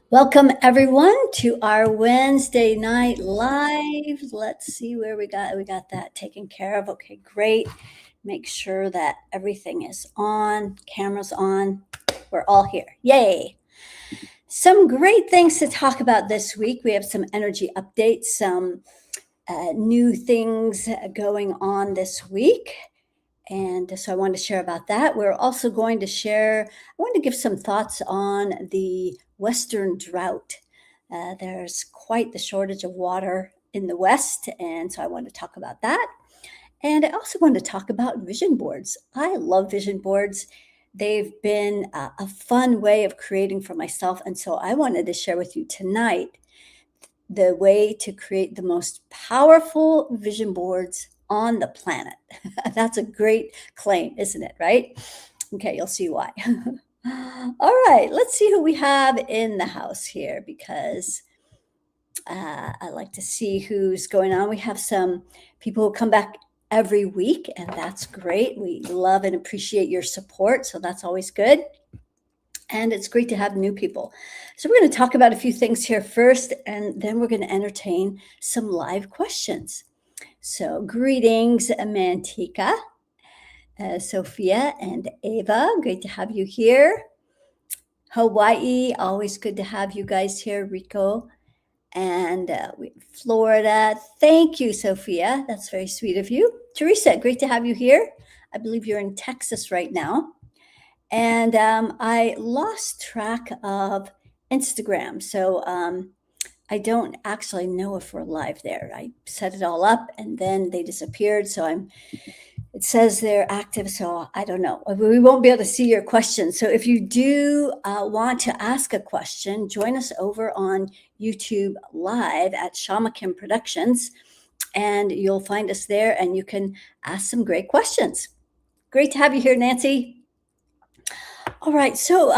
Welcome everyone to our Wednesday night live. Let's see where we got that taken care of. Okay, great. Make sure that everything is on, cameras on. We're all here. Yay. Some great things to talk about this week. We have some energy updates, some new things going on this week. And so I wanted to share about that. We're also going to share, I want to give some thoughts on the Western drought. There's quite the shortage of water in the West. And so I want to talk about that. And I also want to talk about vision boards. I love vision boards. They've been a fun way of creating for myself. And so I wanted to share with you tonight the way to create the most powerful vision boards on the planet. That's a great claim, isn't it? Right? Okay, you'll see why. All right, let's see who we have in the house here because I like to see who's going on. We have some people who come back every week, and that's great. We love and appreciate your support, so that's always good. And it's great to have new people. So we're going to talk about a few things here first, and then we're going to entertain some live questions. So greetings, Mantika, Sophia, and Ava. Great to have you here. Hawaii, always good to have you guys here. Rico and Florida. Thank you, Sophia. That's very sweet of you. Teresa, great to have you here. I believe you're in Texas right now. And I lost track of Instagram. So I don't actually know if we're live there. I set it all up and then they disappeared. So it says they're active. So I don't know. We won't be able to see your questions. So if you do want to ask a question, join us over on YouTube Live at Shama Kim Productions. And you'll find us there and you can ask some great questions. Great to have you here, Nancy. All right. So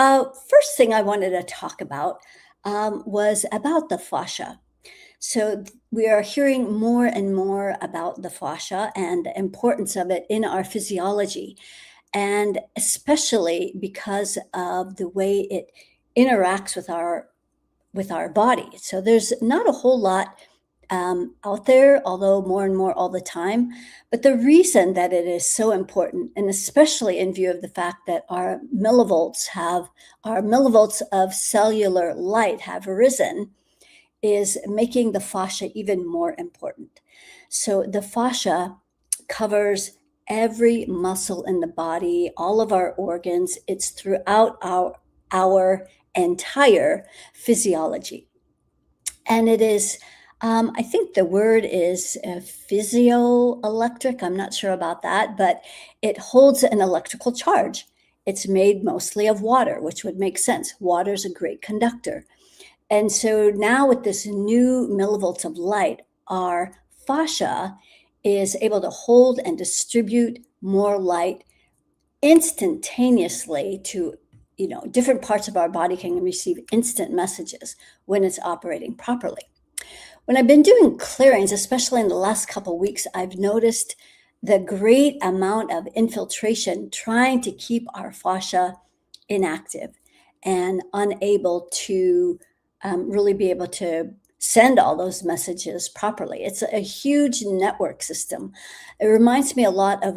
first thing I wanted to talk about was about the fascia. So we are hearing more and more about the fascia and the importance of it in our physiology, and especially because of the way it interacts with our body. So there's not a whole lot out there, although more and more all the time. But the reason that it is so important, and especially in view of the fact that our millivolts of cellular light have risen, is making the fascia even more important. So the fascia covers every muscle in the body, all of our organs. It's throughout our entire physiology. And it is, I think the word is physioelectric. I'm not sure about that, but it holds an electrical charge. It's made mostly of water, which would make sense. Water is a great conductor. And so now with this new millivolts of light, our fascia is able to hold and distribute more light instantaneously to, different parts of our body can receive instant messages when it's operating properly. When I've been doing clearings, especially in the last couple of weeks, I've noticed the great amount of infiltration trying to keep our fascia inactive and unable to really be able to send all those messages properly. It's a huge network system. It reminds me a lot of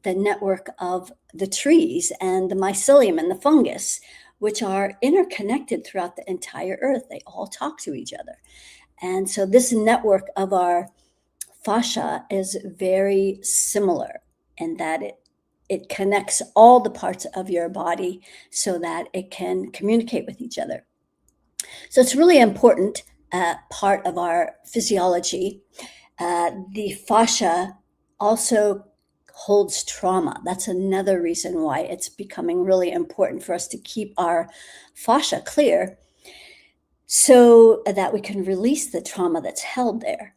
the network of the trees and the mycelium and the fungus, which are interconnected throughout the entire earth. They all talk to each other. And so this network of our fascia is very similar in that it connects all the parts of your body so that it can communicate with each other. So it's really important part of our physiology. The fascia also holds trauma. That's another reason why it's becoming really important for us to keep our fascia clear so that we can release the trauma that's held there.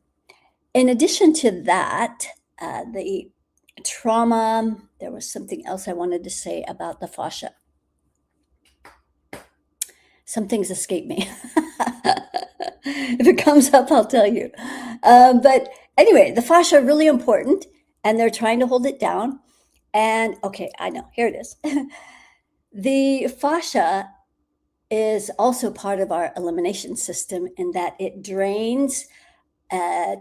In addition to that, the trauma, there was something else I wanted to say about the fascia. Some things escape me. If it comes up, I'll tell you. But anyway, the fascia are really important, and they're trying to hold it down. And okay, I know, here it is. The fascia is also part of our elimination system in that it drains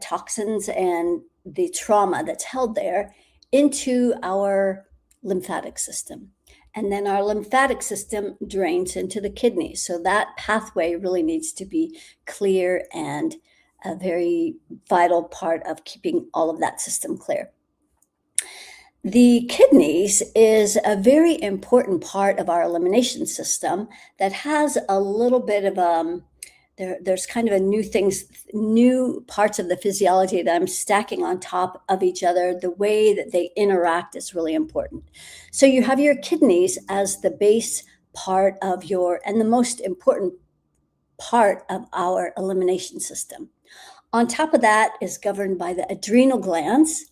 toxins and the trauma that's held there into our lymphatic system. And then our lymphatic system drains into the kidneys. So that pathway really needs to be clear and a very vital part of keeping all of that system clear. The kidneys is a very important part of our elimination system that has a little bit of there's kind of new parts of the physiology that I'm stacking on top of each other. The way that they interact is really important. So you have your kidneys as the base part of and the most important part of our elimination system. On top of that is governed by the adrenal glands.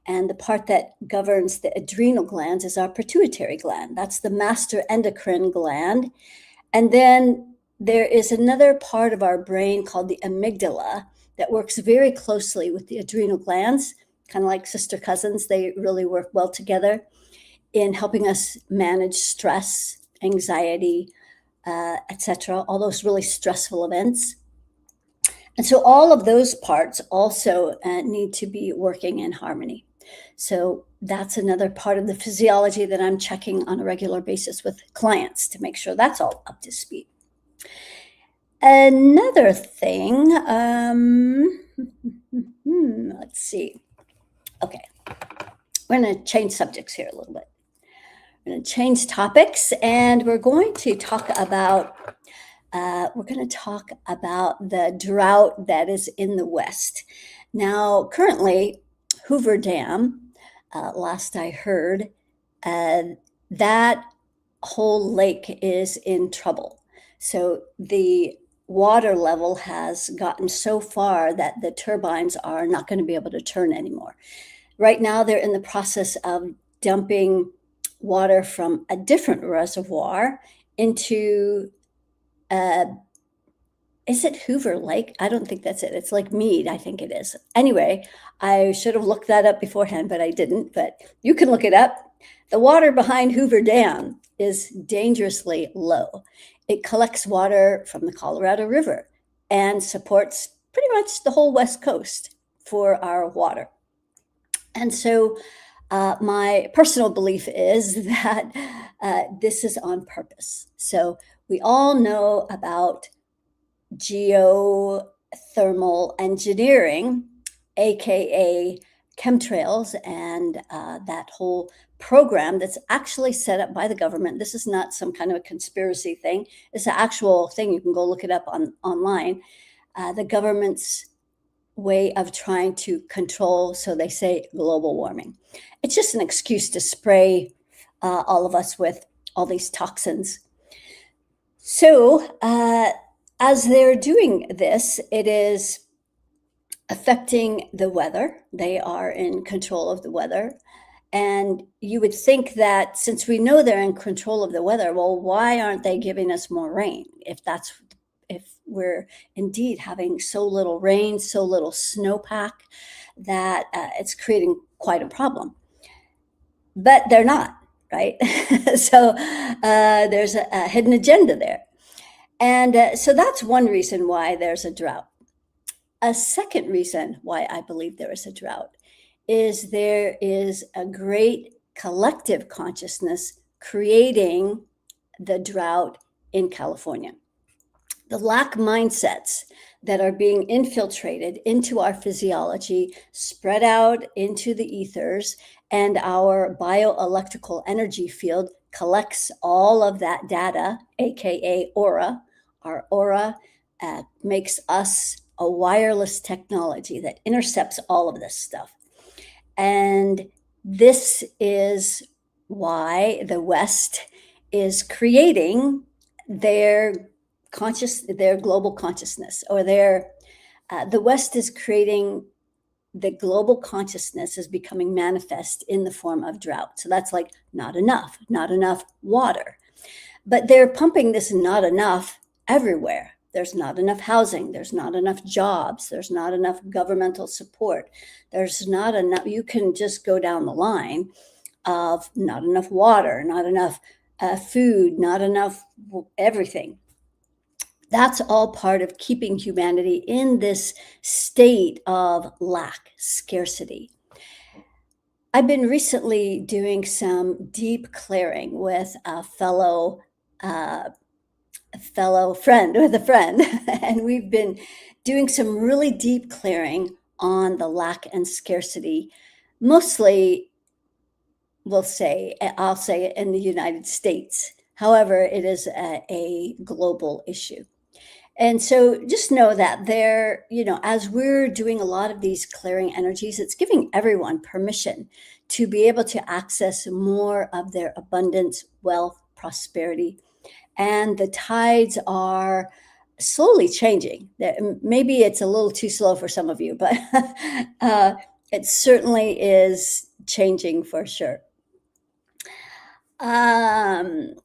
And the part that governs the adrenal glands is our pituitary gland. That's the master endocrine gland. And then there is another part of our brain called the amygdala that works very closely with the adrenal glands, kind of like sister cousins. They really work well together in helping us manage stress, anxiety, etc., all those really stressful events. And so all of those parts also need to be working in harmony. So that's another part of the physiology that I'm checking on a regular basis with clients to make sure that's all up to speed. Another thing, let's see. Okay, we're going to change subjects here a little bit. We're going to change topics, and we're going to talk about the drought that is in the West. Now, currently, Hoover Dam, last I heard, uh, that whole lake is in trouble. So the water level has gotten so far that the turbines are not going to be able to turn anymore. Right now, they're in the process of dumping water from a different reservoir into is it Hoover Lake? I don't think that's it. It's like Mead, I think it is. Anyway, I should have looked that up beforehand, but I didn't. But you can look it up. The water behind Hoover Dam is dangerously low. It collects water from the Colorado River and supports pretty much the whole West Coast for our water. And so my personal belief is that this is on purpose. So we all know about geothermal engineering, aka chemtrails, and that whole program that's actually set up by the government. This is not some kind of a conspiracy thing. It's an actual thing. You can go look it up online. The government's way of trying to control, so they say, global warming. It's just an excuse to spray all of us with all these toxins. So as they're doing this, it is affecting the weather. They are in control of the weather. And you would think that since we know they're in control of the weather, well, why aren't they giving us more rain? If we're indeed having so little rain, so little snowpack, that it's creating quite a problem. But they're not, right? So there's a hidden agenda there. And so that's one reason why there's a drought. A second reason why I believe there is a drought is there is a great collective consciousness creating the drought in California. The lack mindsets that are being infiltrated into our physiology, spread out into the ethers, and our bioelectrical energy field collects all of that data, aka aura. Our aura makes us a wireless technology that intercepts all of this stuff. And this is why the West is creating their global consciousness, or the West is creating the global consciousness is becoming manifest in the form of drought. So that's like not enough water. But they're pumping this not enough everywhere. There's not enough housing. There's not enough jobs. There's not enough governmental support. There's not enough. You can just go down the line of not enough water, not enough food, not enough everything. That's all part of keeping humanity in this state of lack, scarcity. I've been recently doing some deep clearing with a fellow friend, and we've been doing some really deep clearing on the lack and scarcity, mostly, I'll say in the United States. However, it is a global issue. And so just know that as we're doing a lot of these clearing energies, it's giving everyone permission to be able to access more of their abundance, wealth, prosperity. And the tides are slowly changing. Maybe it's a little too slow for some of you, but it certainly is changing for sure. Hello,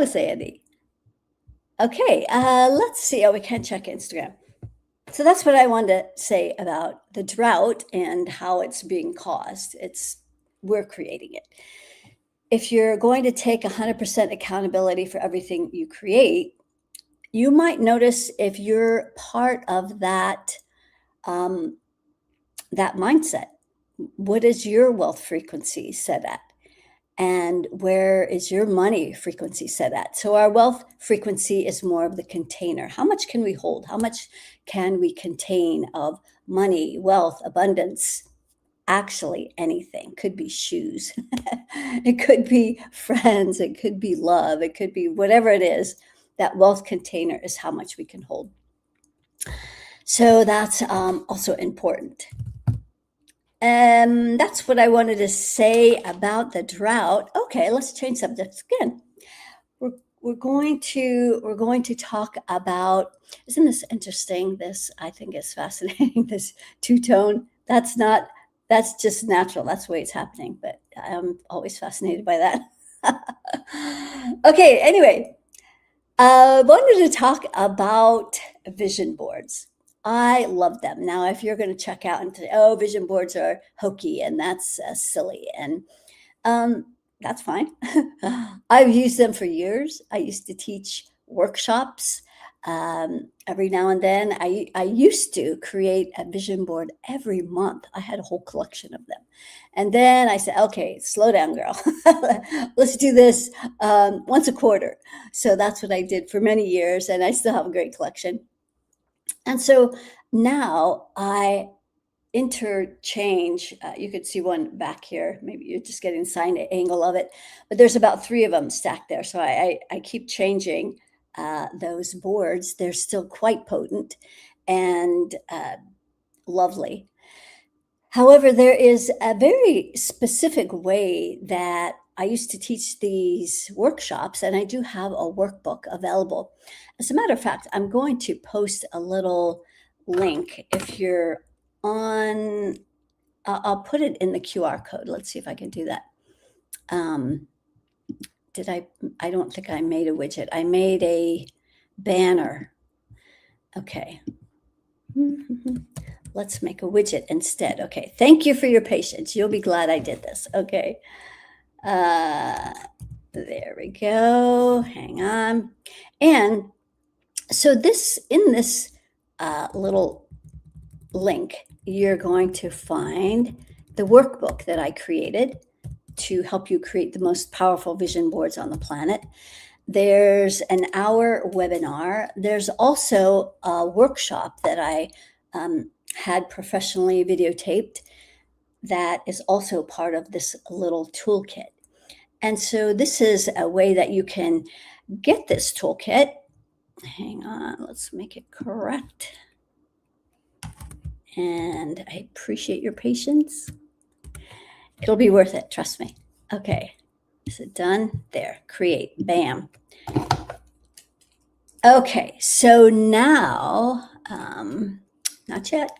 Sandy. Okay, let's see. Oh, we can't check Instagram. So that's what I wanted to say about the drought and how it's being caused. We're creating it. If you're going to take 100% accountability for everything you create, you might notice if you're part of that mindset. What is your wealth frequency set at? And where is your money frequency set at? So our wealth frequency is more of the container. How much can we hold? How much can we contain of money, wealth, abundance? actually anything. Could be shoes. It could be friends. It could be love. It could be whatever it is. That wealth container is how much we can hold. So that's also important. That's what I wanted to say about the drought. Okay, let's change subjects again. We're going to talk about, isn't this interesting? This, I think, is fascinating. This two-tone. That's just natural. That's the way it's happening. But I'm always fascinated by that. Okay. Anyway, wanted to talk about vision boards. I love them. Now, if you're going to check out and say, "Oh, vision boards are hokey and that's silly," and that's fine. I've used them for years. I used to teach workshops every now and then. I used to create a vision board every month. I had a whole collection of them. And then I said, okay, slow down, girl. Let's do this once a quarter. So that's what I did for many years. And I still have a great collection. And so now I interchange. You could see one back here. Maybe you're just getting the side angle of it, but there's about 3 of them stacked there. So I keep changing those boards. They're still quite potent and lovely. However, there is a very specific way that I used to teach these workshops, and I do have a workbook available. As a matter of fact, I'm going to post a little link if you're on, I'll put it in the QR code. Let's see if I can do that. I don't think I made a widget. I made a banner. Okay. Let's make a widget instead. Okay. Thank you for your patience. You'll be glad I did this. Okay. There we go. Hang on. And so in this little link, you're going to find the workbook that I created to help you create the most powerful vision boards on the planet. There's an hour webinar. There's also a workshop that I had professionally videotaped that is also part of this little toolkit. And so this is a way that you can get this toolkit. Hang on, let's make it correct. And I appreciate your patience. It'll be worth it, trust me. Okay, is it done? There, create, bam. Okay, so now, not yet.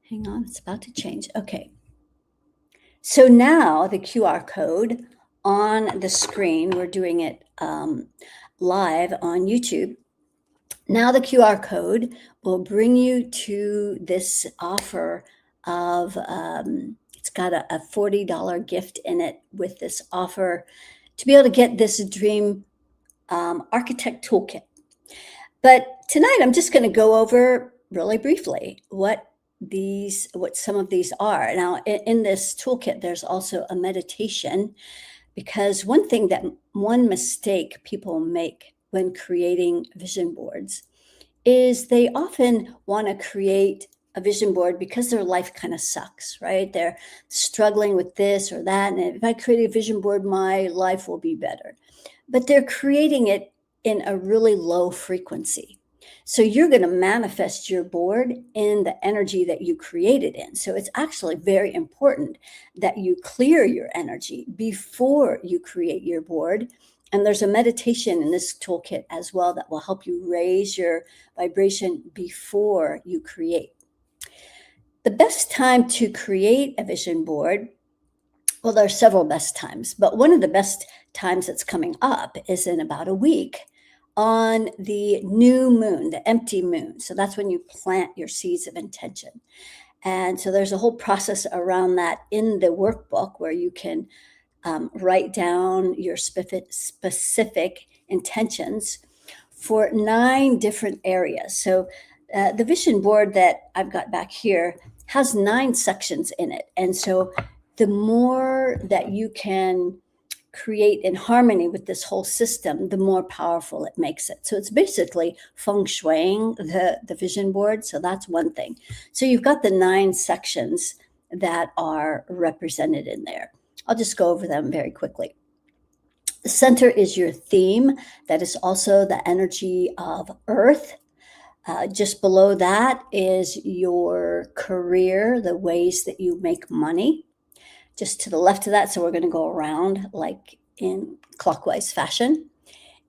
Hang on, it's about to change. Okay. So now the QR code on the screen, we're doing it live on YouTube. Now the QR code will bring you to this offer of, it's got a $40 gift in it with this offer to be able to get this Dream Architect Toolkit. But tonight I'm just going to go over really briefly what some of these are. Now in this toolkit, there's also a meditation, because one mistake people make when creating vision boards is they often want to create a vision board because their life kind of sucks, right? They're struggling with this or that. And if I create a vision board, my life will be better. But they're creating it in a really low frequency. So you're going to manifest your board in the energy that you created in. So it's actually very important that you clear your energy before you create your board. And there's a meditation in this toolkit as well that will help you raise your vibration before you create. The best time to create a vision board, well, there are several best times, but one of the best times that's coming up is in about a week on the new moon, the empty moon. So that's when you plant your seeds of intention. And so there's a whole process around that in the workbook where you can write down your specific intentions for 9 different areas. So the vision board that I've got back here has 9 sections in it. And so the more that you can create in harmony with this whole system, the more powerful it makes it. So it's basically feng shuiing the vision board. So that's one thing. So you've got the 9 sections that are represented in there. I'll just go over them very quickly. The center is your theme. That is also the energy of Earth. Just below that is your career, the ways that you make money. Just to the left of that, so we're going to go around like in clockwise fashion.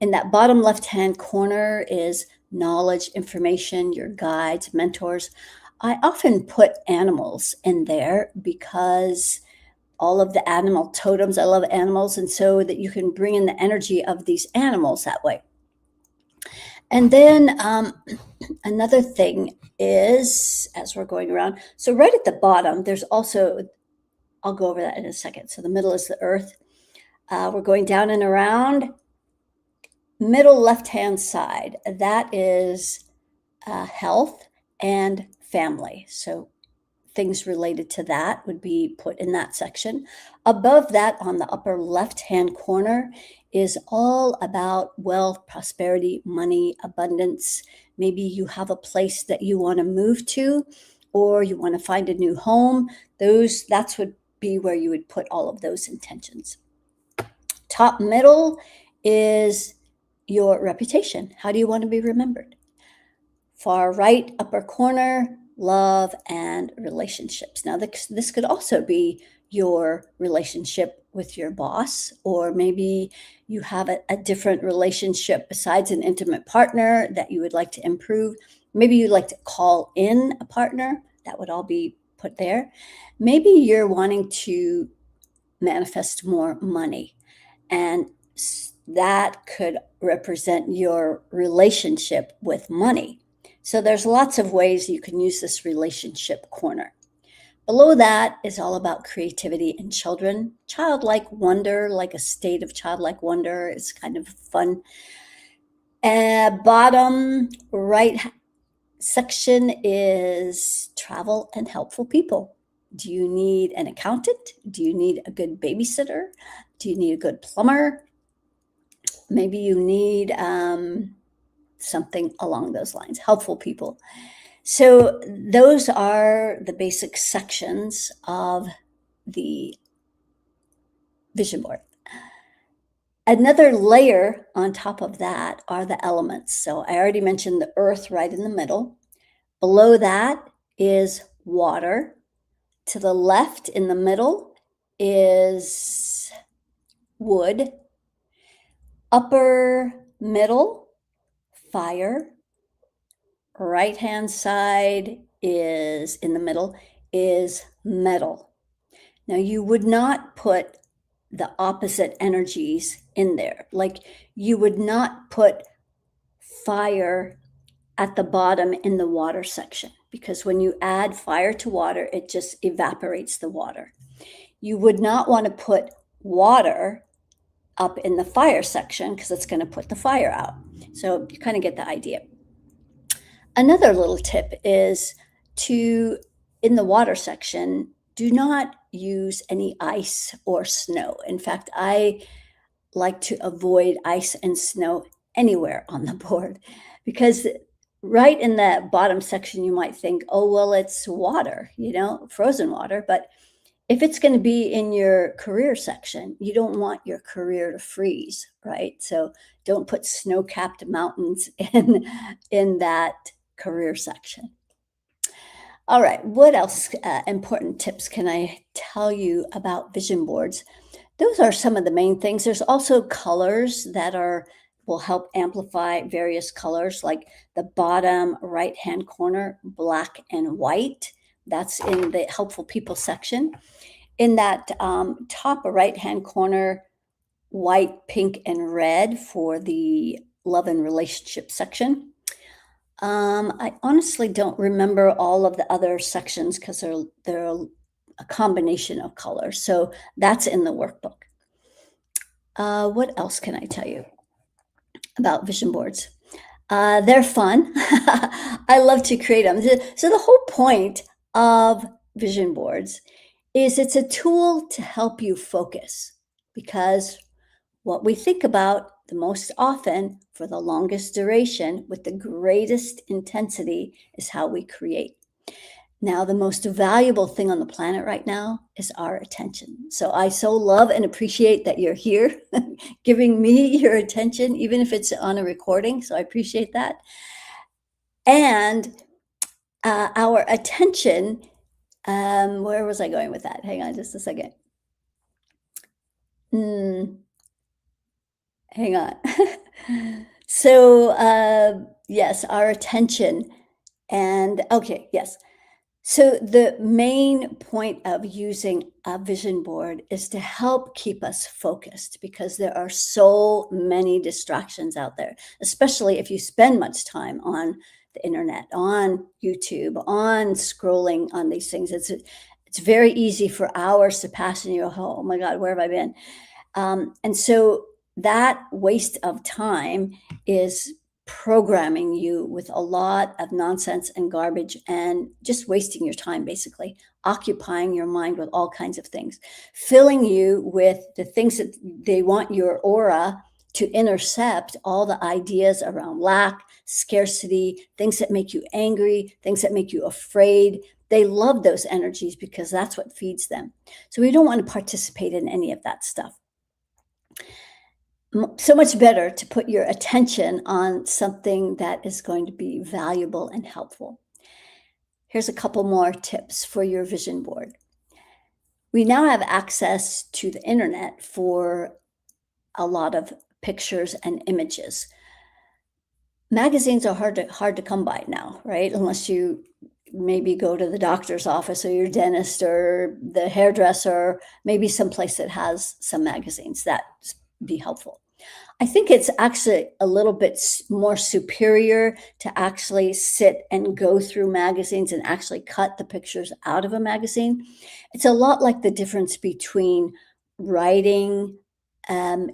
In that bottom left-hand corner is knowledge, information, your guides, mentors. I often put animals in there because all of the animal totems, I love animals, and so that you can bring in the energy of these animals that way. And then another thing is, as we're going around, so right at the bottom, there's also, I'll go over that in a second. So the middle is the earth. We're going down and around. Middle left-hand side, that is health and family. So things related to that would be put in that section. Above that, on the upper left-hand corner, is all about wealth, prosperity, money, abundance. Maybe you have a place that you want to move to, or you want to find a new home. That's would be where you would put all of those intentions. Top middle is your reputation. How do you want to be remembered? Far right upper corner, love and relationships. Now, this could also be your relationship with your boss, or maybe you have a different relationship besides an intimate partner that you would like to improve. Maybe you'd like to call in a partner. That would all be put there. Maybe you're wanting to manifest more money, and that could represent your relationship with money. So there's lots of ways you can use this relationship corner. Below that is all about creativity and children. Childlike wonder, like a state of childlike wonder, is kind of fun. Bottom right section is travel and helpful people. Do you need an accountant? Do you need a good babysitter? Do you need a good plumber? Maybe you need something along those lines, helpful people. So those are the basic sections of the vision board. Another layer on top of that are the elements. So I already mentioned the earth right in the middle. Below that is water. To the left in the middle is wood. Upper middle, fire. Right-hand side is, in the middle, is metal. Now, you would not put the opposite energies in there. Like, you would not put fire at the bottom in the water section, because when you add fire to water, it just evaporates the water. You would not want to put water up in the fire section, because it's going to put the fire out. So you kind of get the idea. Another little tip is to, in the water section, do not use any ice or snow. In fact, I like to avoid ice and snow anywhere on the board, because right in the bottom section, you might think, oh, well, it's water, frozen water. But if it's going to be in your career section, you don't want your career to freeze, right? So don't put snow-capped mountains in that career section. All right, what else important tips can I tell you about vision boards? Those are some of the main things. There's also colors that will help amplify various colors, like the bottom right-hand corner, black and white. That's in the helpful people section. In that top right-hand corner, white, pink, and red for the love and relationship section. I honestly don't remember all of the other sections, because they're a combination of colors. So that's in the workbook. What else can I tell you about vision boards? They're fun. I love to create them. So the whole point of vision boards is it's a tool to help you focus, because what we think about the most often, for the longest duration, with the greatest intensity, is how we create. Now, the most valuable thing on the planet right now is our attention. So I so love and appreciate that you're here giving me your attention, even if it's on a recording. So I appreciate that. And our attention, where was I going with that? Hang on just a second. Mm, hang on. So, yes, our attention. And okay, yes. So, the main point of using a vision board is to help keep us focused because there are so many distractions out there, especially if you spend much time on the internet, on YouTube, on scrolling on these things. It's very easy for hours to pass and you go, oh my God, where have I been? And so that waste of time is programming you with a lot of nonsense and garbage and just wasting your time, basically, occupying your mind with all kinds of things, filling you with the things that they want your aura to intercept all the ideas around lack, scarcity, things that make you angry, things that make you afraid. They love those energies because that's what feeds them. So we don't want to participate in any of that stuff. So much better to put your attention on something that is going to be valuable and helpful. Here's a couple more tips for your vision board. We now have access to the internet for a lot of pictures and images. Magazines are hard to come by now, right? Unless you maybe go to the doctor's office or your dentist or the hairdresser, maybe someplace that has some magazines. That be helpful. I think it's actually a little bit more superior to actually sit and go through magazines and actually cut the pictures out of a magazine. It's a lot like the difference between writing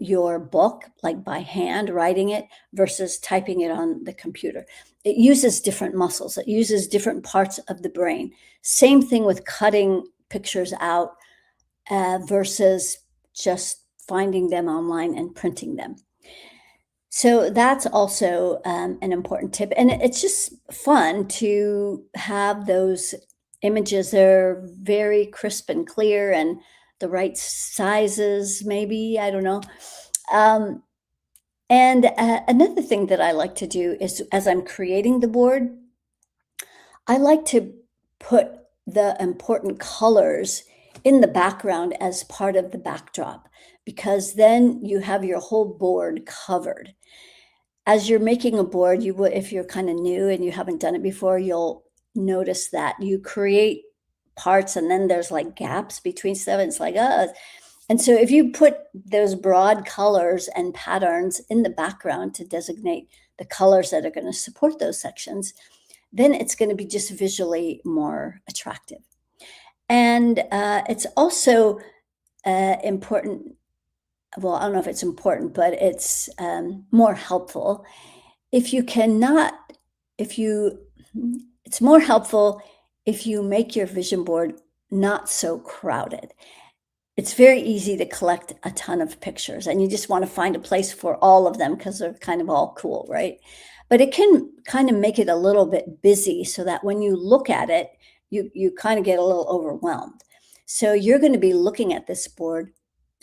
your book, like by hand, writing it versus typing it on the computer. It uses different muscles, it uses different parts of the brain. Same thing with cutting pictures out versus just finding them online and printing them. So that's also an important tip. And it's just fun to have those images that are very crisp and clear and the right sizes, maybe. I don't know. Um, and another thing that I like to do is as I'm creating the board, I like to put the important colors in the background as part of the backdrop because then you have your whole board covered. As you're making a board, you would if you're kinda new and you haven't done it before, you'll notice that you create parts and then there's, like, gaps between stuff, and it's like, and so if you put those broad colors and patterns in the background to designate the colors that are gonna support those sections, then it's gonna be just visually more attractive. And, it's also, important well, I don't know if it's important, but it's more helpful. If you cannot, if you, it's more helpful if you make your vision board not so crowded. It's very easy to collect a ton of pictures and you just want to find a place for all of them because they're kind of all cool, right? But it can kind of make it a little bit busy so that when you look at it, you kind of get a little overwhelmed. So you're going to be looking at this board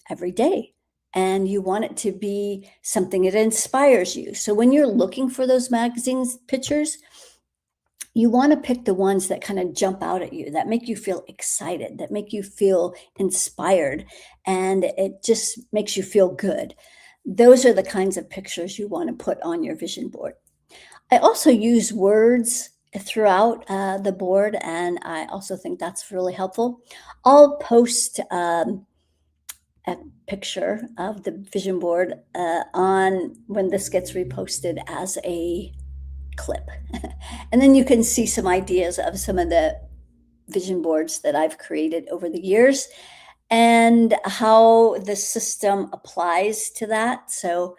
every day. And you want it to be something that inspires you. So when you're looking for those magazines pictures, you want to pick the ones that kind of jump out at you, that make you feel excited, that make you feel inspired, and it just makes you feel good. Those are the kinds of pictures you want to put on your vision board. I also use words throughout the board, and I also think that's really helpful. I'll post a picture of the vision board on when this gets reposted as a clip. And then you can see some ideas of some of the vision boards that I've created over the years and how the system applies to that. So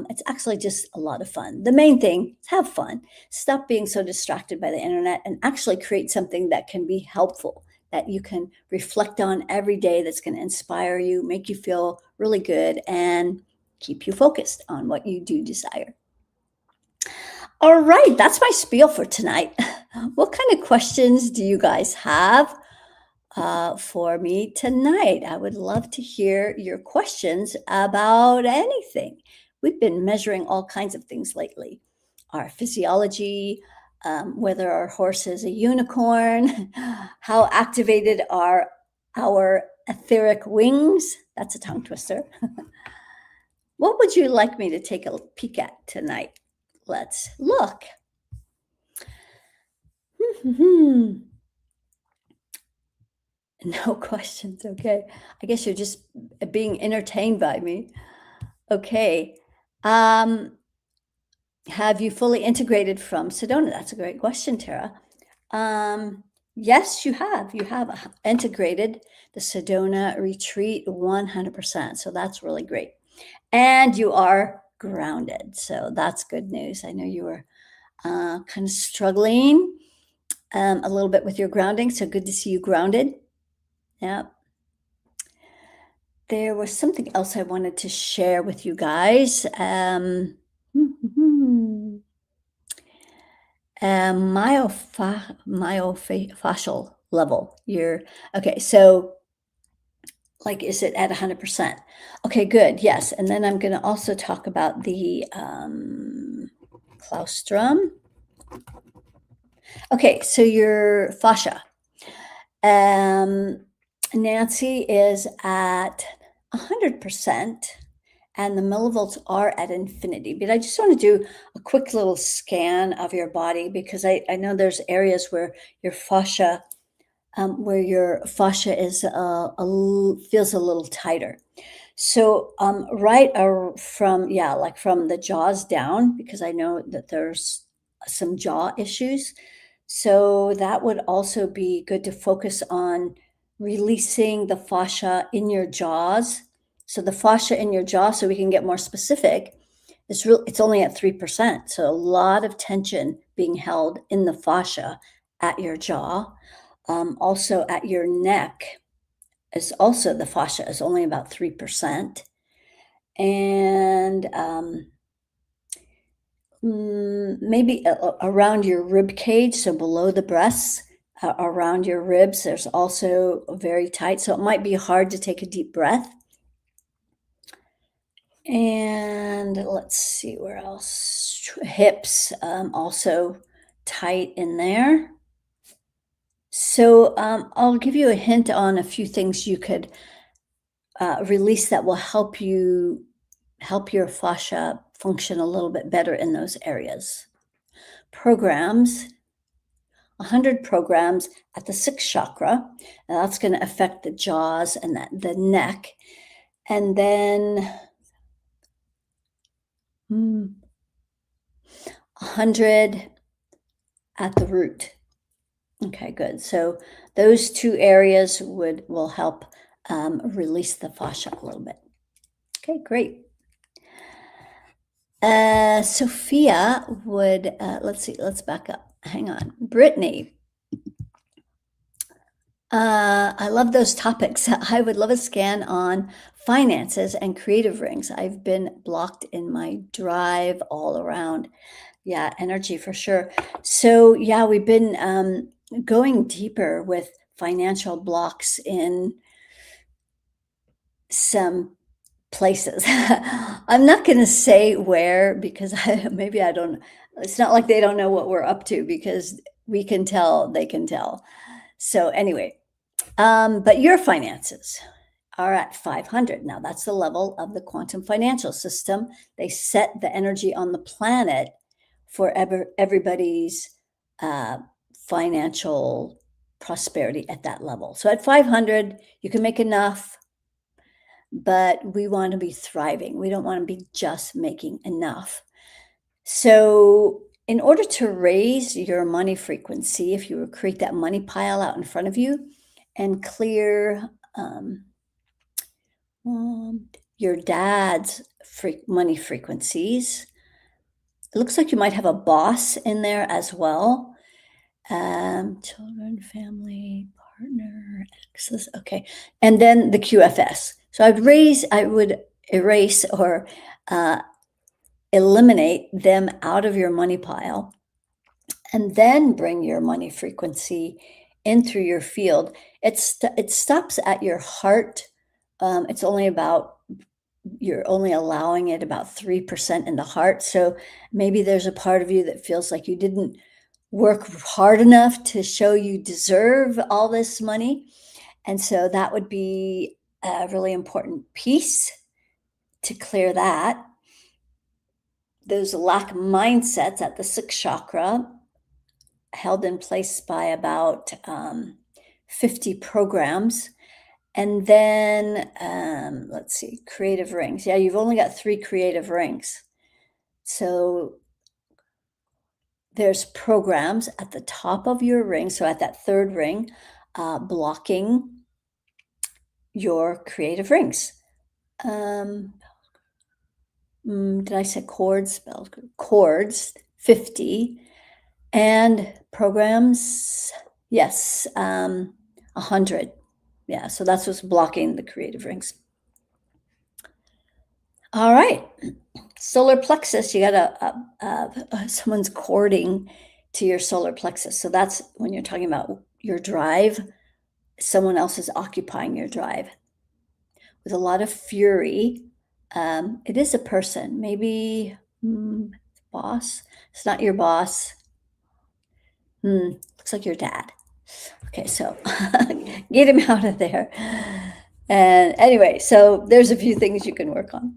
it's actually just a lot of fun. The main thing is have fun, stop being so distracted by the internet, and actually create something that can be helpful, that you can reflect on every day, that's going to inspire you, make you feel really good, and keep you focused on what you do desire. All right, that's my spiel for tonight. What kind of questions do you guys have for me tonight? I would love to hear your questions about anything. We've been measuring all kinds of things lately, our physiology, whether our horse is a unicorn, how activated are our etheric wings. That's a tongue twister. What would you like me to take a peek at tonight? Let's look. No questions. Okay. I guess you're just being entertained by me. Okay. Have you fully integrated from Sedona? That's a great question, Tara. Yes, you have. You have integrated the Sedona retreat 100%. So that's really great. And you are grounded. So that's good news. I know you were kind of struggling a little bit with your grounding. So good to see you grounded. Yeah. There was something else I wanted to share with you guys. Myofascial level. Okay. So, like, is it at 100%? Okay, good. Yes. And then I'm going to also talk about the claustrum. Okay. So your fascia. Nancy is at 100%, and the millivolts are at infinity. But I just want to do a quick little scan of your body because I know there's areas where your fascia, is feels a little tighter. So from the jaws down, because I know that there's some jaw issues. So that would also be good to focus on releasing the fascia in your jaws. So the fascia in your jaw, so we can get more specific, it's only at 3%. So a lot of tension being held in the fascia at your jaw. Also at your neck is also the fascia is only about 3%. And maybe around your rib cage, so below the breasts, around your ribs, there's also very tight. So it might be hard to take a deep breath. And let's see where else. Hips, also tight in there. So I'll give you a hint on a few things you could release that will help your fascia function a little bit better in those areas. Programs, 100 programs at the sixth chakra. Now that's going to affect the jaws and the neck. And then 100 at the root. Okay, good. So those two areas will help release the fascia a little bit. Okay, great. Sophia would, let's see, let's back up. Hang on. Brittany. I love those topics. I would love a scan on finances and creative rings. I've been blocked in my drive all around. Yeah, energy for sure. So yeah, we've been going deeper with financial blocks in some places. I'm not going to say where because maybe I don't. It's not like they don't know what we're up to because we can tell, they can tell. So anyway, but your finances are at 500. Now that's the level of the quantum financial system. They set the energy on the planet for everybody's financial prosperity at that level. So at 500, you can make enough, but we want to be thriving. We don't want to be just making enough. So in order to raise your money frequency, if you create that money pile out in front of you and clear your dad's money frequencies, it looks like you might have a boss in there as well. Children, family, partner, exes. Okay. And then the QFS. So I would erase or eliminate them out of your money pile, and then bring your money frequency in through your field. It stops at your heart. It's only about, you're only allowing it about 3% in the heart. So maybe there's a part of you that feels like you didn't work hard enough to show you deserve all this money. And so that would be a really important piece to clear that. Those lack mindsets at the sixth chakra, held in place by about 50 programs. And then, let's see, creative rings. Yeah, you've only got 3 creative rings. So there's programs at the top of your ring. So at that 3rd ring, blocking your creative rings. Did I say chords? Chords, 50. And programs, yes, 100. Yeah, so that's what's blocking the creative rings. All right, solar plexus, you got someone's cording to your solar plexus. So that's when you're talking about your drive, someone else is occupying your drive with a lot of fury. It is a person, maybe boss. It's not your boss. Looks like your dad. Okay, so get him out of there. And anyway, so there's a few things you can work on.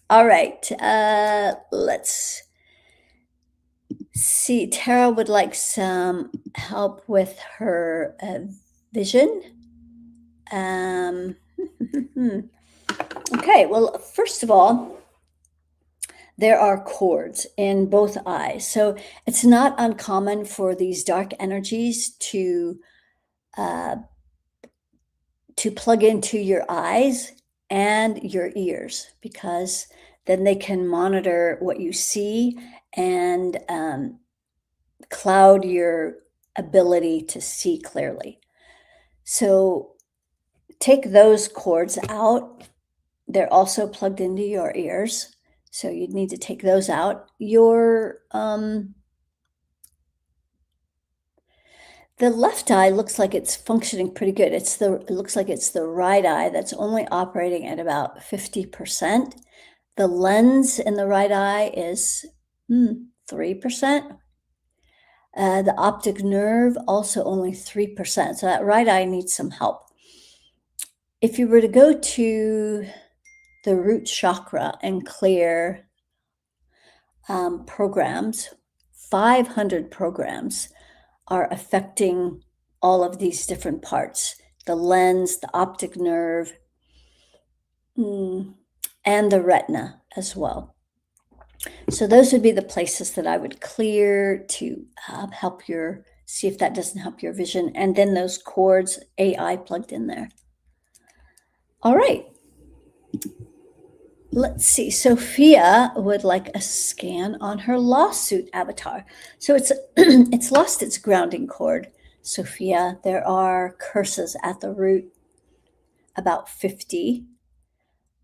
All right, let's see. Tara would like some help with her vision. Okay, well, first of all, there are cords in both eyes. So it's not uncommon for these dark energies to plug into your eyes and your ears, because then they can monitor what you see and cloud your ability to see clearly. So take those cords out. They're also plugged into your ears, so you'd need to take those out. Your the left eye looks like it's functioning pretty good. It looks like it's the right eye that's only operating at about 50%. The lens in the right eye is 3%. The optic nerve also only 3%. So that right eye needs some help. If you were to go to the root chakra and clear programs, 500 programs are affecting all of these different parts, the lens, the optic nerve, and the retina as well. So those would be the places that I would clear to help see if that doesn't help your vision. And then those cords, AI plugged in there. All right. Let's see. Sophia would like a scan on her lawsuit avatar. So it's lost its grounding cord, Sophia. There are curses at the root, about 50.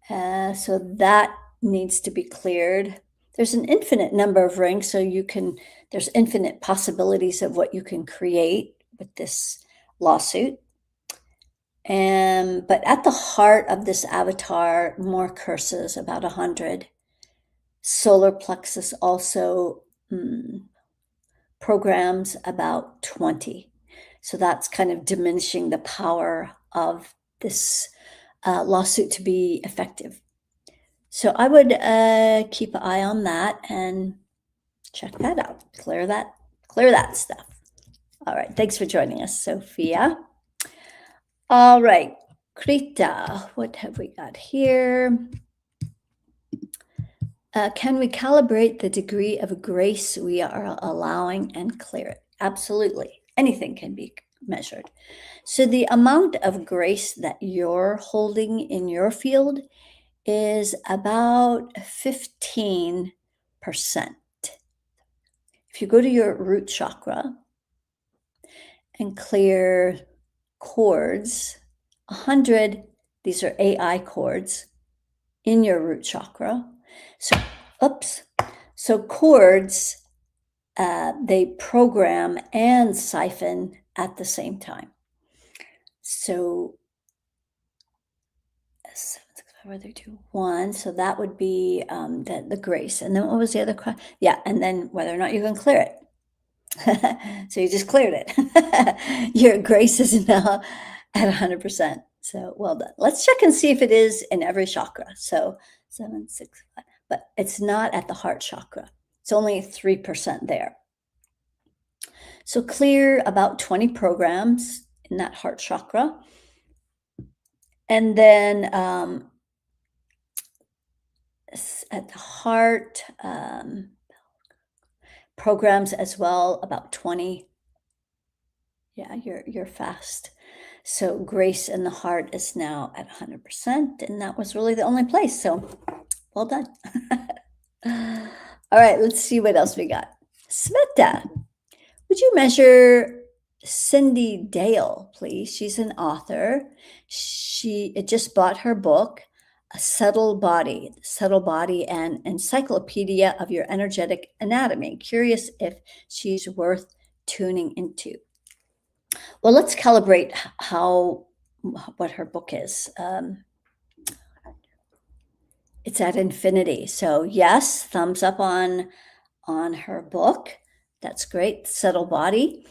So that needs to be cleared. There's an infinite number of rings, so there's infinite possibilities of what you can create with this lawsuit. But at the heart of this avatar, more curses, about 100. Solar plexus also programs about 20. So that's kind of diminishing the power of this lawsuit to be effective. So I would keep an eye on that and check that out. Clear that stuff. All right. Thanks for joining us, Sophia. All right, Krita, what have we got here? Can we calibrate the degree of grace we are allowing and clear it? Absolutely. Anything can be measured. So the amount of grace that you're holding in your field is about 15%. If you go to your root chakra and clear cords, 100, these are AI cords in your root chakra. So Oops. So chords, they program and siphon at the same time. So 7, 6, 5, 4, 3, 2, 1. So that would be the grace. And then what was the other question? Yeah, and then whether or not you can clear it. So you just cleared it. Your grace is now at 100%. So well done. Let's check and see if it is in every chakra. So 7, 6, 5, but it's not at the heart chakra. It's only 3% there. So clear about 20 programs in that heart chakra. And then at the heart, programs as well, about 20. Yeah, you're fast. So grace in the heart is now at 100%, and that was really the only place. So well done. All right, let's see what else we got. Sveta, would you measure Cindy Dale, please? She's an author. She just bought her book, A Subtle Body, and Encyclopedia of Your Energetic Anatomy. Curious if she's worth tuning into. Well, let's calibrate what her book is. It's at infinity. So yes, thumbs up on her book. That's great. Subtle Body.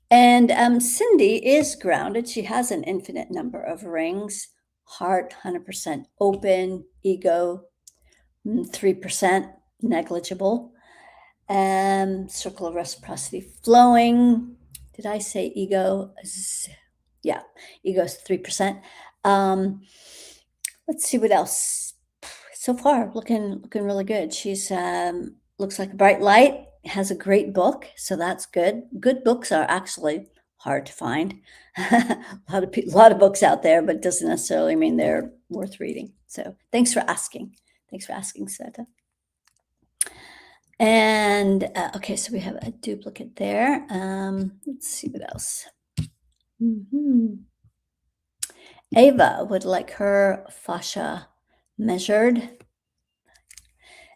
And Cindy is grounded. She has an infinite number of rings. Heart, 100% open. Ego, 3% negligible. Circle of reciprocity flowing. Did I say ego? Yeah, ego's 3%. Let's see what else. So far, looking really good. She's looks like a bright light. Has a great book, so that's good. Good books are actually hard to find. A lot of books out there, but it doesn't necessarily mean they're worth reading. So thanks for asking. Thanks for asking, Sveta. And okay, so we have a duplicate there. Let's see what else. Ava would like her fascia measured.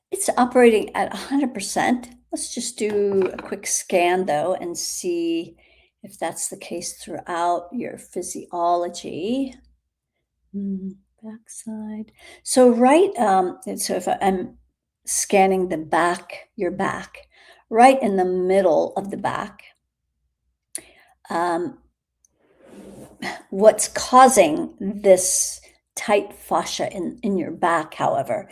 It's operating at 100%. Let's just do a quick scan though and see if that's the case throughout your physiology. Backside. So so if I'm scanning your back, right in the middle of the back, what's causing this tight fascia in your back, however,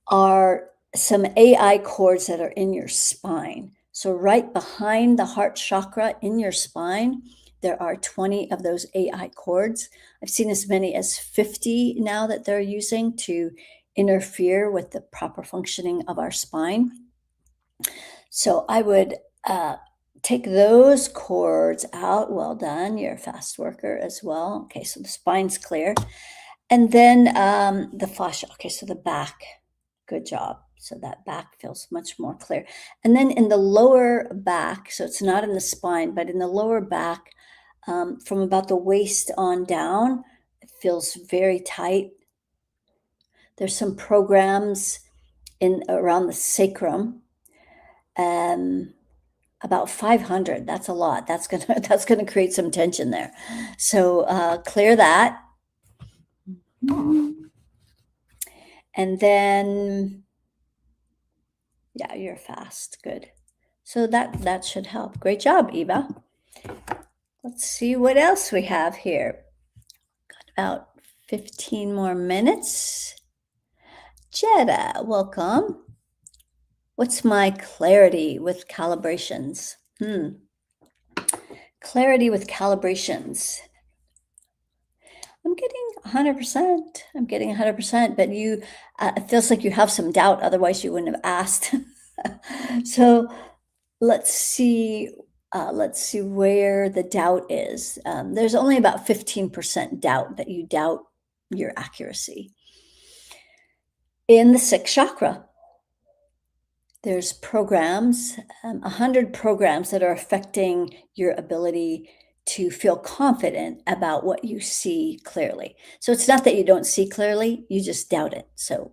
are some AI cords that are in your spine. So right behind the heart chakra in your spine, there are 20 of those AI cords. I've seen as many as 50 now that they're using to interfere with the proper functioning of our spine. So I would take those cords out. Well done. You're a fast worker as well. Okay, so the spine's clear. And then the fascia. Okay, so the back. Good job. So that back feels much more clear. And then in the lower back, so it's not in the spine, but in the lower back, from about the waist on down, it feels very tight. There's some programs around the sacrum. About 500. That's a lot. That's gonna create some tension there. So clear that. And then, yeah, you're fast. Good. So that should help. Great job, Eva. Let's see what else we have here. Got about 15 more minutes. Jetta, welcome. What's my clarity with calibrations? Clarity with calibrations. I'm getting 100%. I'm getting 100%, but it feels like you have some doubt. Otherwise, you wouldn't have asked. So let's see where the doubt is. There's only about 15% doubt that you doubt your accuracy. In the sixth chakra, there's programs, 100 programs that are affecting your ability to feel confident about what you see clearly. So it's not that you don't see clearly, you just doubt it. So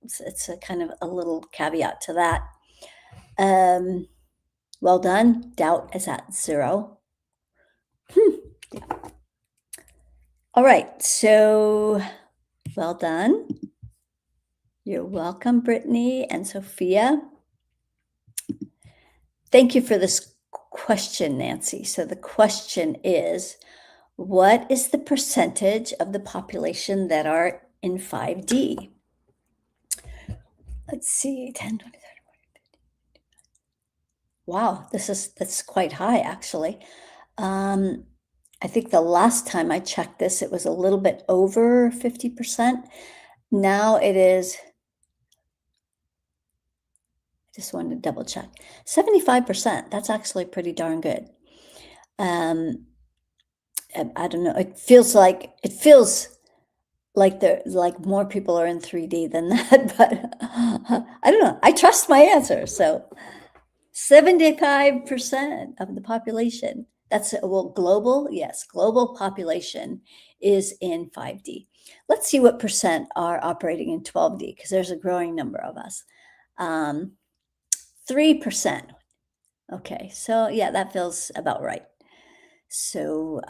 it's a kind of a little caveat to that. Um, well done. Doubt is at 0. Hmm. All right. So well done. You're welcome, Brittany and Sophia. Thank you for this question, Nancy. So the question is, what is the percentage of the population that are in 5D? Let's see, 10, 20, 30. Wow, that's quite high, actually. Um, I think the last time I checked this, it was a little bit over 50%. Now it is, I just wanted to double check, 75%. That's actually pretty darn good. I don't know. It feels like more people are in 3D than that, but I don't know. I trust my answer. So 75% of the population. That's well, global. Yes, global population is in 5D. Let's see what percent are operating in 12D because there's a growing number of us. 3%. Okay, so yeah, that feels about right. So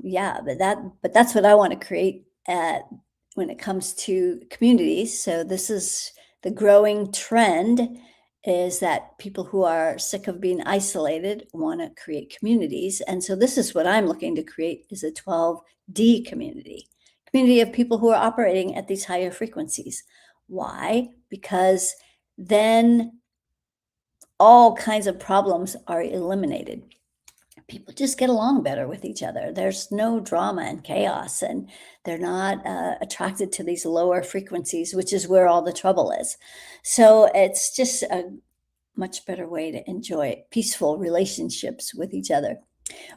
yeah, but that's what I want to create when it comes to communities. So this is the growing trend is that people who are sick of being isolated want to create communities. And so this is what I'm looking to create is a 12D community of people who are operating at these higher frequencies. Why? Because then all kinds of problems are eliminated. People just get along better with each other. There's no drama and chaos, and they're not attracted to these lower frequencies, which is where all the trouble is. So it's just a much better way to enjoy peaceful relationships with each other.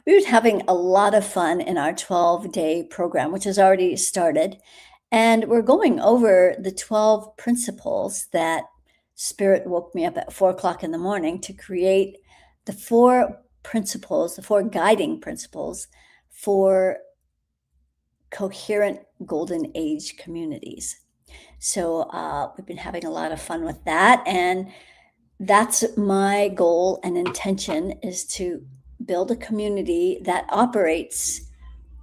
We were having a lot of fun in our 12-day program, which has already started. And we're going over the 12 principles that Spirit woke me up at 4 o'clock in the morning to create the 4 principles, the 4 guiding principles for coherent golden age communities. So we've been having a lot of fun with that. And that's my goal and intention is to build a community that operates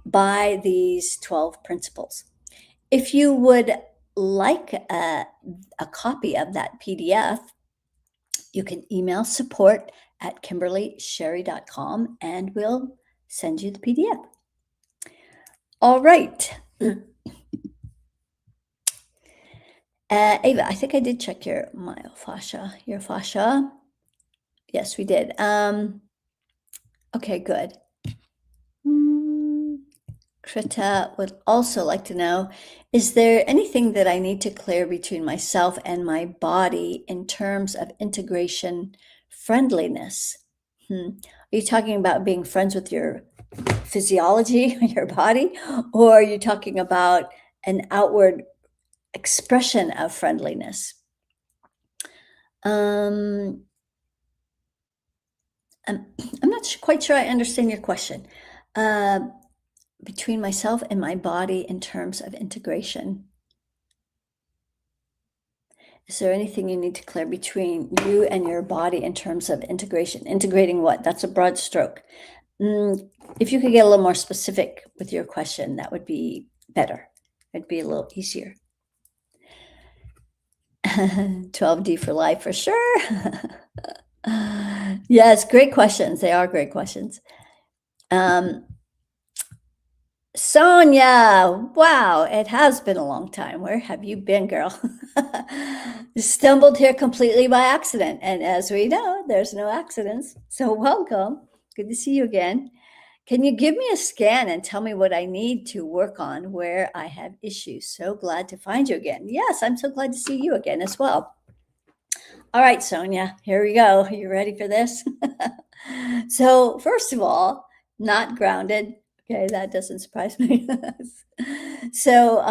by these 12 principles. If you would like a copy of that PDF, you can email support@kimberlysherry.com and we'll send you the PDF. All right. Ava, I think I did check your fascia. Yes, we did. Okay, good. Krita would also like to know, is there anything that I need to clear between myself and my body in terms of integration friendliness? Are you talking about being friends with your physiology, your body, or are you talking about an outward expression of friendliness? I'm not quite sure I understand your question. Between myself and my body in terms of integration. Is there anything you need to clear between you and your body in terms of integration? Integrating what? That's a broad stroke. If you could get a little more specific with your question, that would be better. It'd be a little easier. 12D for life for sure. Yes, great questions. They are great questions. Sonia, wow, it has been a long time. Where have you been, girl? Stumbled here completely by accident. And as we know, there's no accidents. So welcome. Good to see you again. Can you give me a scan and tell me what I need to work on where I have issues? So glad to find you again. Yes, I'm so glad to see you again as well. All right, Sonia, here we go. Are you ready for this? So first of all, not grounded. Okay, that doesn't surprise me. So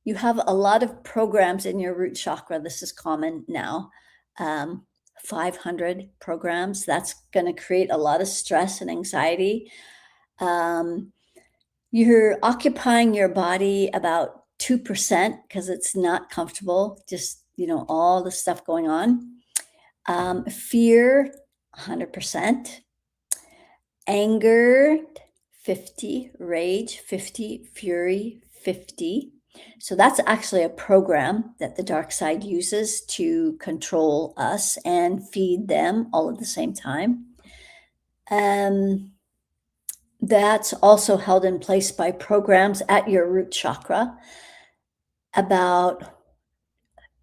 you have a lot of programs in your root chakra. This is common now. 500 programs. That's going to create a lot of stress and anxiety. You're occupying your body about 2% because it's not comfortable, just, all the stuff going on. Fear, 100%. Anger, 50. Rage, 50. Fury, 50. So that's actually a program that the dark side uses to control us and feed them all at the same time. That's also held in place by programs at your root chakra.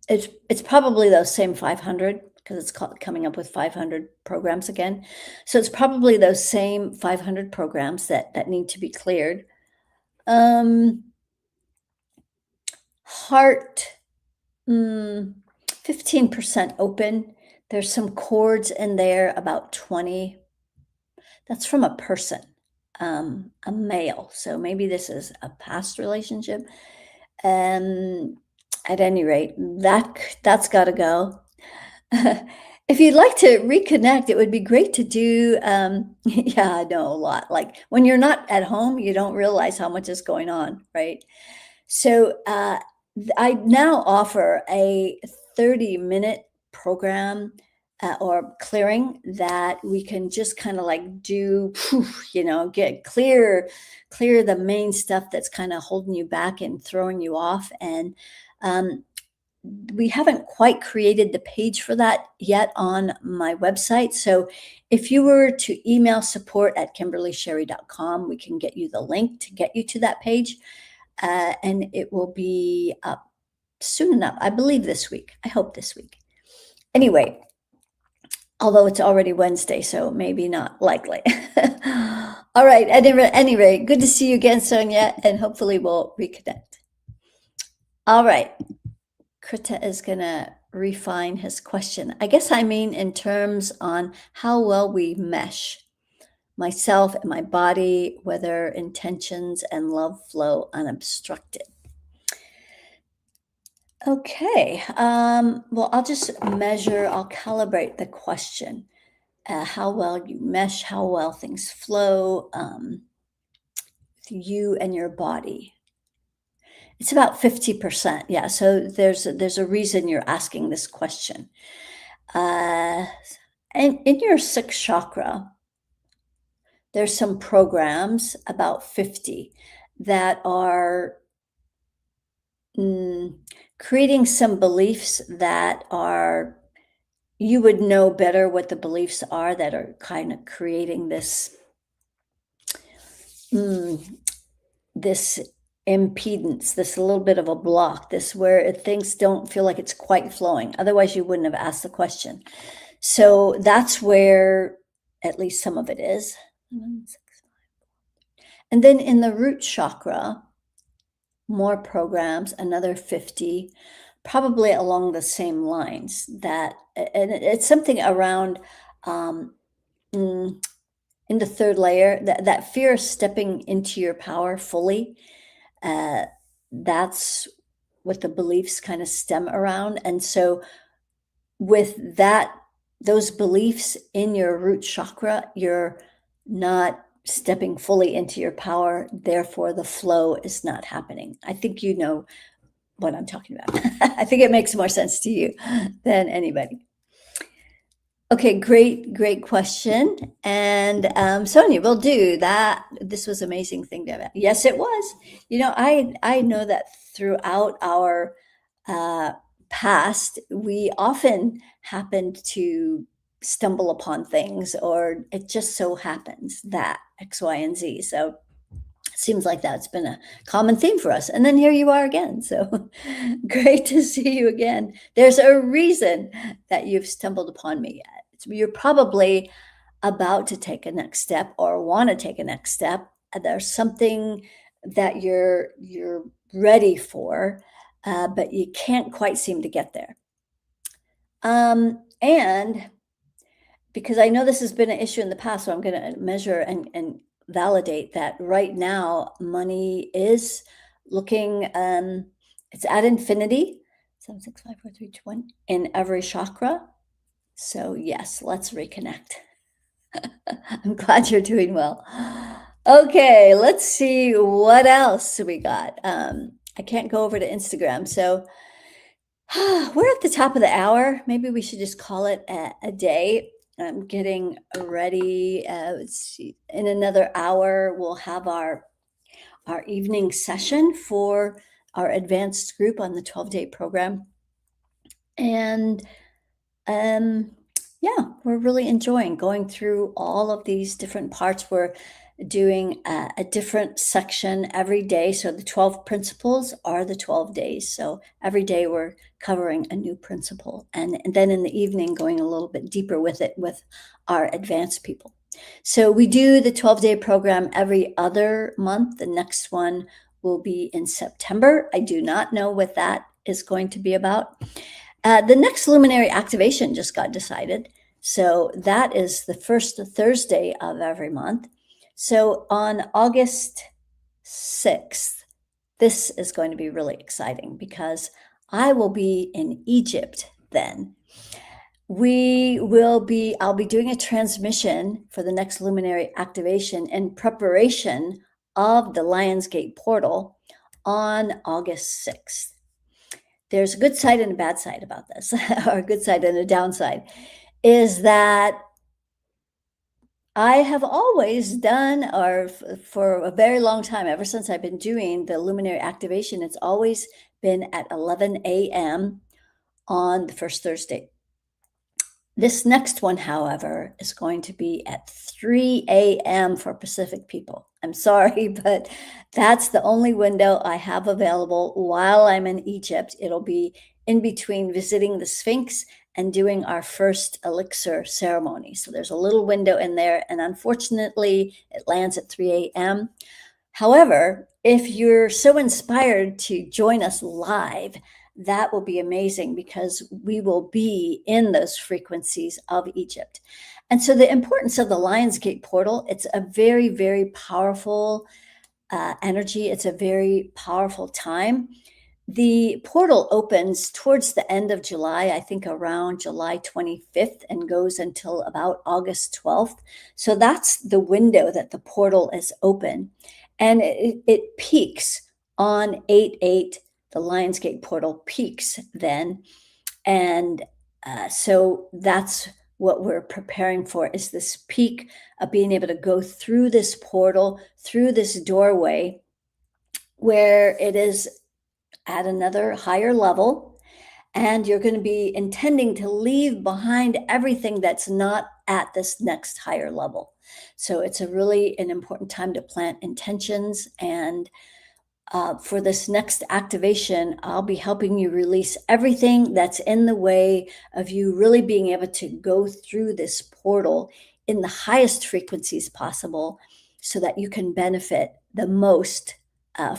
It's probably those same 500 because it's coming up with 500 programs again. So it's probably those same 500 programs that need to be cleared. Heart, 15% open. There's some cords in there, about 20. That's from a person, a male. So maybe this is a past relationship. At any rate, that's got to go. If you'd like to reconnect, it would be great to do. Yeah, I know a lot. Like when you're not at home, you don't realize how much is going on, right? So I now offer a 30-minute program or clearing that we can just kind of like do, get clear the main stuff that's kind of holding you back and throwing you off. And we haven't quite created the page for that yet on my website. So if you were to email support@kimberlysherry.com, we can get you the link to get you to that page. And it will be up soon enough. I believe this week. I hope this week. Anyway, although it's already Wednesday, so maybe not likely. All right. At any rate, good to see you again, Sonia, and hopefully we'll reconnect. All right. Krita is going to refine his question. I guess I mean in terms on how well we mesh myself and my body, whether intentions and love flow unobstructed. Okay. Well, I'll just I'll calibrate the question. How well you mesh, how well things flow with you and your body. It's about 50%. Yeah. So there's a reason you're asking this question. And in your sixth chakra, there's some programs, about 50, that are creating some beliefs that are, you would know better what the beliefs are that are kind of creating this impedance, this little bit of a block, this where things don't feel like it's quite flowing. Otherwise, you wouldn't have asked the question. So that's where at least some of it is. And then in the root chakra, more programs, another 50, probably along the same lines. And it's something around in the third layer, that fear of stepping into your power fully. That's what the beliefs kind of stem around. And so with those beliefs in your root chakra, you're not stepping fully into your power. Therefore, the flow is not happening. I think you know what I'm talking about. I think it makes more sense to you than anybody. Okay, great question. And Sonia, we'll do that. This was an amazing thing to have. Yes, it was. I know that throughout our past, we often happened to stumble upon things, or it just so happens that X, Y, and Z. So it seems like that's been a common theme for us. And then here you are again. So great to see you again. There's a reason that you've stumbled upon me. You're probably about to take a next step or want to take a next step. There's something that you're ready for, but you can't quite seem to get there. And because I know this has been an issue in the past, so I'm going to measure and validate that right now money is looking, it's at infinity, 7, 6, 5, 4, 3, 2, 1, in every chakra. So yes, let's reconnect. I'm glad you're doing well. Okay, let's see what else we got. I can't go over to Instagram. So we're at the top of the hour. Maybe we should just call it a day. I'm getting ready. Let's see. In another hour, we'll have our evening session for our advanced group on the 12-day program. And um, yeah, we're really enjoying going through all of these different parts. We're doing a different section every day. So the 12 principles are the 12 days. So every day we're covering a new principle. And then in the evening, going a little bit deeper with it with our advanced people. So we do the 12-day program every other month. The next one will be in September. I do not know what that is going to be about. The next luminary activation just got decided. So that is the first Thursday of every month. So on August 6th, this is going to be really exciting because I will be in Egypt then. I'll be doing a transmission for the next luminary activation in preparation of the Lionsgate portal on August 6th. There's a good side and a bad side about this, or a good side and a downside, is that I have always done, or for a very long time, ever since I've been doing the luminary activation, it's always been at 11 a.m. on the first Thursday. This next one, however, is going to be at 3 a.m. for Pacific people. I'm sorry, but that's the only window I have available while I'm in Egypt. It'll be in between visiting the Sphinx and doing our first elixir ceremony. So there's a little window in there, and unfortunately, it lands at 3 a.m. However, if you're so inspired to join us live, that will be amazing because we will be in those frequencies of Egypt. And so the importance of the Lionsgate portal, it's a very, very powerful energy. It's a very powerful time. The portal opens towards the end of July, I think around July 25th, and goes until about August 12th. So that's the window that the portal is open. And it peaks on 8/8. The Lionsgate portal peaks then. And so that's what we're preparing for, is this peak of being able to go through this portal, through this doorway, where it is at another higher level. And you're going to be intending to leave behind everything that's not at this next higher level. So it's an important time to plant intentions. And for this next activation, I'll be helping you release everything that's in the way of you really being able to go through this portal in the highest frequencies possible so that you can benefit the most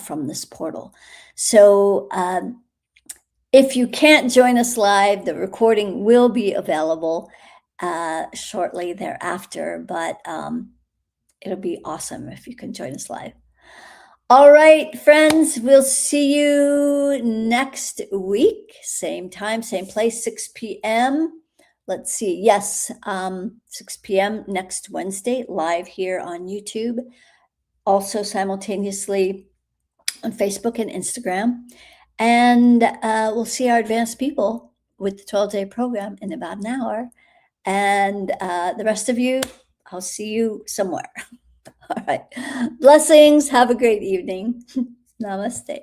from this portal. So if you can't join us live, the recording will be available shortly thereafter, but it'll be awesome if you can join us live. All right, friends, we'll see you next week. Same time, same place, 6 p.m. Let's see. Yes, 6 p.m. next Wednesday, live here on YouTube. Also simultaneously on Facebook and Instagram. And we'll see our advanced people with the 12-day program in about an hour. And the rest of you, I'll see you somewhere. All right. Blessings. Have a great evening. Namaste.